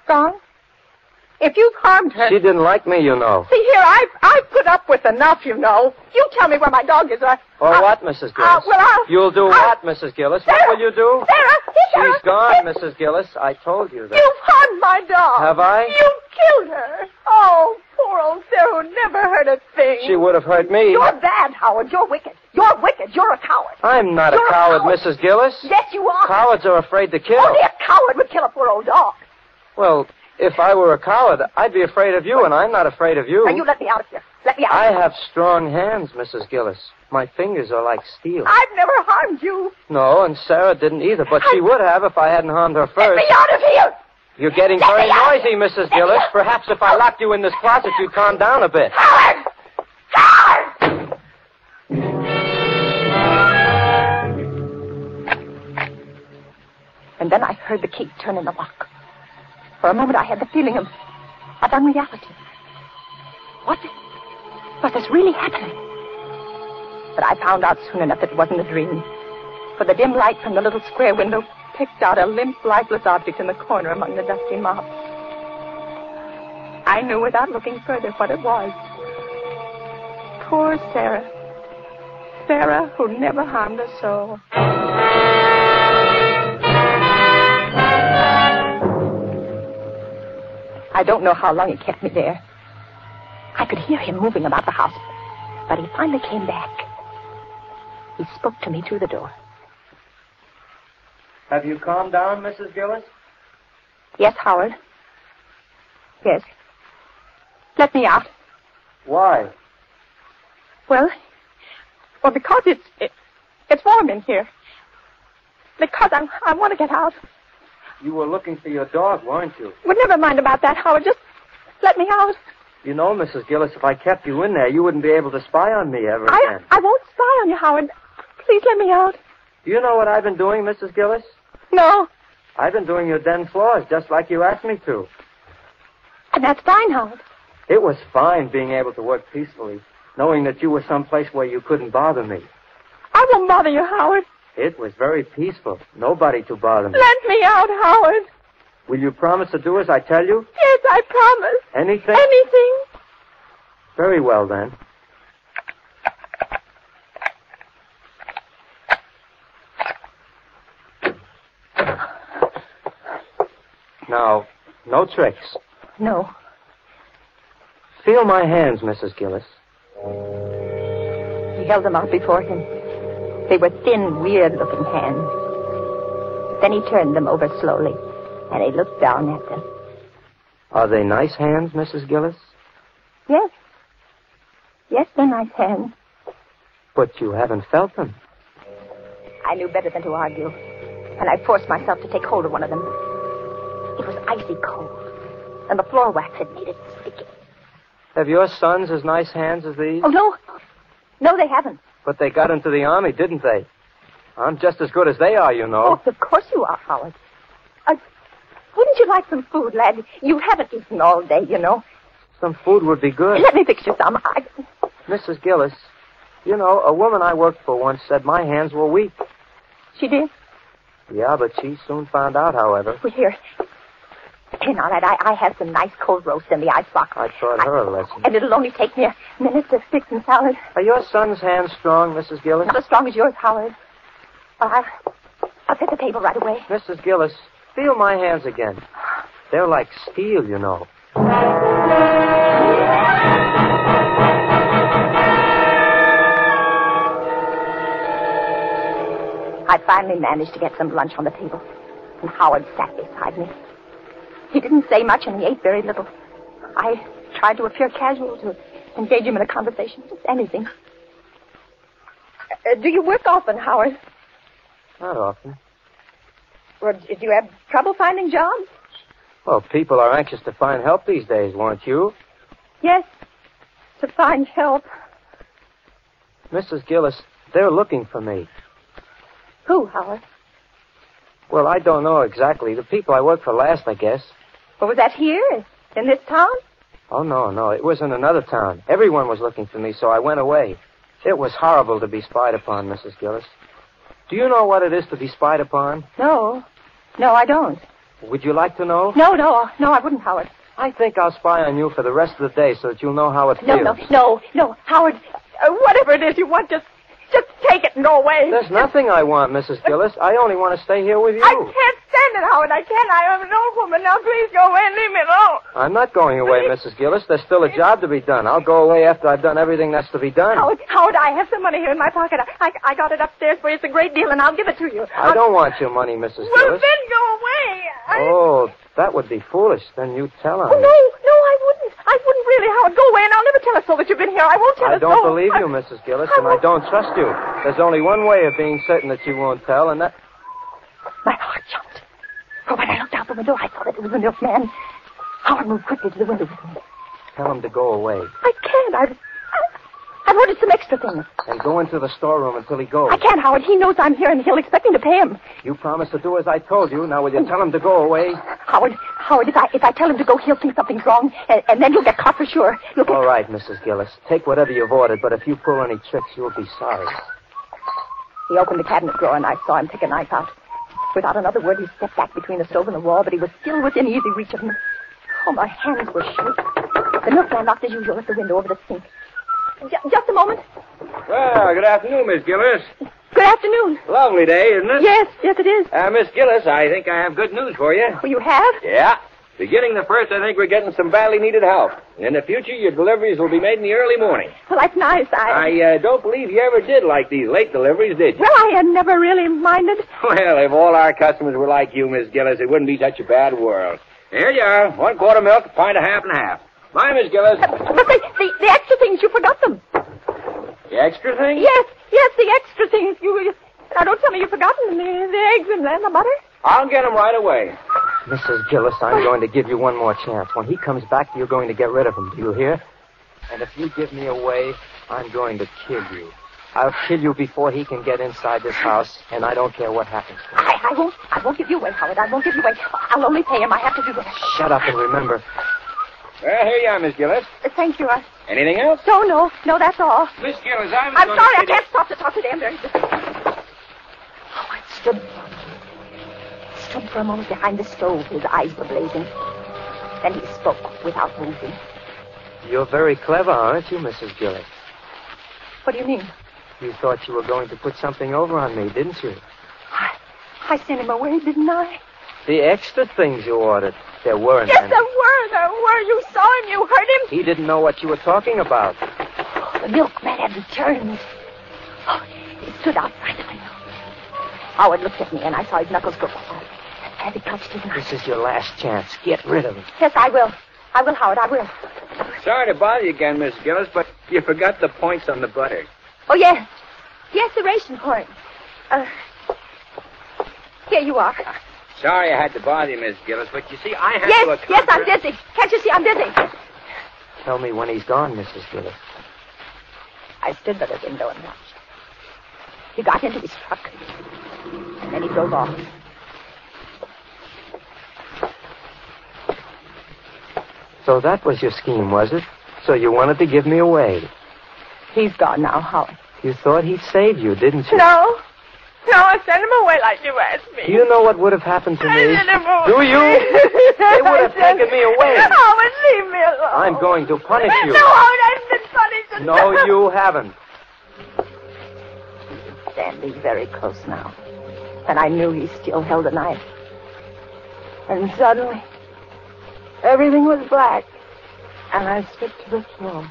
Gone? If you've harmed her... She didn't like me, you know. See here, I've put up with enough, you know. You tell me where my dog is. Or what, Mrs. Gillis? You'll do what, Mrs. Gillis? Sarah, what will you do? Sarah! She's gone, Mrs. Gillis. I told you that. You've harmed my dog. Have I? You killed her. Oh, poor old Sarah who never heard a thing. She would have hurt me. You're bad, Howard. You're wicked. You're wicked. You're a coward. I'm not a coward, Mrs. Gillis. Yes, you are. Cowards are afraid to kill. Only a coward would kill a poor old dog. Well, if I were a coward, I'd be afraid of you, and I'm not afraid of you. Now, you let me out of here. Let me out. I have strong hands, Mrs. Gillis. My fingers are like steel. I've never harmed you. No, and Sarah didn't either, but she would have if I hadn't harmed her first. Let me out of here. You're getting very noisy, Mrs. Gillis. Perhaps if I locked you in this closet, you'd calm down a bit. Howard! Howard! And then I heard the key turn in the lock. For a moment, I had the feeling of unreality. What was really happening? But I found out soon enough that it wasn't a dream. For the dim light from the little square window picked out a limp, lifeless object in the corner among the dusty mops. I knew without looking further what it was. Poor Sarah. Sarah, who never harmed a soul. I don't know how long he kept me there. I could hear him moving about the house, but he finally came back. He spoke to me through the door. Have you calmed down, Mrs. Gillis? Yes, Howard. Yes. Let me out. Why? Well, because it's warm in here. Because I want to get out. You were looking for your dog, weren't you? Well, never mind about that, Howard. Just let me out. You know, Mrs. Gillis, if I kept you in there, you wouldn't be able to spy on me ever again. I won't spy on you, Howard. Please let me out. Do you know what I've been doing, Mrs. Gillis? No. I've been doing your den floors, just like you asked me to. And that's fine, Howard. It was fine being able to work peacefully, knowing that you were someplace where you couldn't bother me. I won't bother you, Howard. It was very peaceful. Nobody to bother me. Let me out, Howard. Will you promise to do as I tell you? Yes, I promise. Anything? Anything. Very well, then. Now, no tricks. No. Feel my hands, Mrs. Gillis. He held them out before him. They were thin, weird-looking hands. Then he turned them over slowly, and he looked down at them. Are they nice hands, Mrs. Gillis? Yes. Yes, they're nice hands. But you haven't felt them. I knew better than to argue, and I forced myself to take hold of one of them. It was icy cold, and the floor wax had made it sticky. Have your sons as nice hands as these? Oh, no. No, they haven't. But they got into the army, didn't they? I'm just as good as they are, you know. Oh, of course you are, Howard. Wouldn't you like some food, lad? You haven't eaten all day, you know. Some food would be good. Let me fix you some. Mrs. Gillis, you know, a woman I worked for once said my hands were weak. She did? Yeah, but she soon found out, however. Well, here. Here now, lad, I have some nice cold roast in the icebox. I taught her a lesson. And it'll only take me a minute to fix some salad. Are your son's hands strong, Mrs. Gillis? Not as strong as yours, Howard. Well, I'll set the table right away. Mrs. Gillis, feel my hands again. They're like steel, you know. I finally managed to get some lunch on the table, and Howard sat beside me. He didn't say much, and he ate very little. I tried to appear casual, to engage him in a conversation, just anything. Do you work often, Howard? Not often. Well, do you have trouble finding jobs? Well, people are anxious to find help these days, weren't you? Yes, to find help. Mrs. Gillis, they're looking for me. Who, Howard? Well, I don't know exactly. The people I worked for last, I guess. Well, was that here, in this town? Oh, no. It was in another town. Everyone was looking for me, so I went away. It was horrible to be spied upon, Mrs. Gillis. Do you know what it is to be spied upon? No, I don't. Would you like to know? No, I wouldn't, Howard. I think I'll spy on you for the rest of the day so that you'll know how it feels. No, Howard. Whatever it is you want, just take it and go away. There's nothing I want, Mrs. Gillis. I only want to stay here with you. I can't stand it, Howard. I can't. I am an old woman. Now, please go away and leave me alone. I'm not going away, Mrs. Gillis. There's still a job to be done. I'll go away after I've done everything that's to be done. Howard, I have some money here in my pocket. I got it upstairs for you. It's a great deal, and I'll give it to you. I don't want your money, Mrs. Gillis. Well, then go away. Oh, that would be foolish. Then you tell her. Oh, no, I wouldn't. I wouldn't really, Howard. Go away, and I'll never tell her so that you've been here. I won't tell her so. I don't believe you, Mrs. Gillis, and I don't trust you. There's only one way of being certain that you won't tell, and that... My heart jumped. For when I looked out the window, I saw that it was the milkman. Howard moved quickly to the window with me. Tell him to go away. I can't. I've ordered some extra things. And go into the storeroom until he goes. I can't, Howard. He knows I'm here, and he'll expect me to pay him. You promised to do as I told you. Now, will you tell him to go away? Howard, if I tell him to go, he'll think something's wrong, and then you'll get caught for sure. All right, Mrs. Gillis. Take whatever you've ordered, but if you pull any tricks, you'll be sorry. He opened the cabinet drawer, and I saw him take a knife out. Without another word, he stepped back between the stove and the wall, but he was still within easy reach of me. Oh, my hands were shaking. The milkman knocked as usual at the window over the sink. Just a moment. Well, good afternoon, Miss Gillis. Good afternoon. Lovely day, isn't it? Yes, it is. Miss Gillis, I think I have good news for you. Oh, you have? Yeah. Beginning the 1st, I think we're getting some badly needed help. In the future, your deliveries will be made in the early morning. Well, that's nice. I don't believe you ever did like these late deliveries, did you? Well, I had never really minded. Well, if all our customers were like you, Miss Gillis, it wouldn't be such a bad world. Here you are. 1 quart of milk, a pint of half and half. Bye, Miss Gillis. But the extra things, you forgot them. The extra things? Yes, the extra things. Now, don't tell me you've forgotten the eggs and the butter. I'll get them right away. Mrs. Gillis, I'm going to give you one more chance. When he comes back, you're going to get rid of him. Do you hear? And if you give me away, I'm going to kill you. I'll kill you before he can get inside this house, and I don't care what happens to him. I won't give you away, Howard. I won't give you away. I'll only pay him. I have to do that. Shut up and remember. Well, here you are, Miss Gillis. Thank you. Anything else? No, that's all. Miss Gillis, I'm sorry, I can't stop to talk to them. Howard stood for a moment behind the stove. His eyes were blazing. Then he spoke without moving. You're very clever, aren't you, Mrs. Gillis? What do you mean? You thought you were going to put something over on me, didn't you? I sent him away, didn't I? The extra things you ordered. There weren't Yes, any. there were. You saw him. You heard him. He didn't know what you were talking about. The milkman had returned. He stood outside the window. Howard looked at me, and I saw his knuckles go quiet as he clutched his knife. This is your last chance. Get rid of him. Yes, I will. Howard, I will. Sorry to bother you again, Miss Gillis, but you forgot the points on the butter. Oh, yes. Yes, the ration point. Here you are. Sorry I had to bother you, Miss Gillis, but you see, I have to accomplish... Yes, I'm busy. Can't you see I'm busy? Tell me when he's gone, Mrs. Gillis. I stood by the window and watched. He got into his truck, and then he drove off. So that was your scheme, was it? So you wanted to give me away. He's gone now, Howard. You thought he'd save you, didn't you? No, I sent him away like you asked me. Do you know what would have happened to me? I sent him away. Do you? They would have taken me away. Howard, leave me alone. I'm going to punish you. No, Howard, I've been punished. No, you haven't. Standing very close now, and I knew he still held a knife. And suddenly, everything was black, and I slipped to the floor.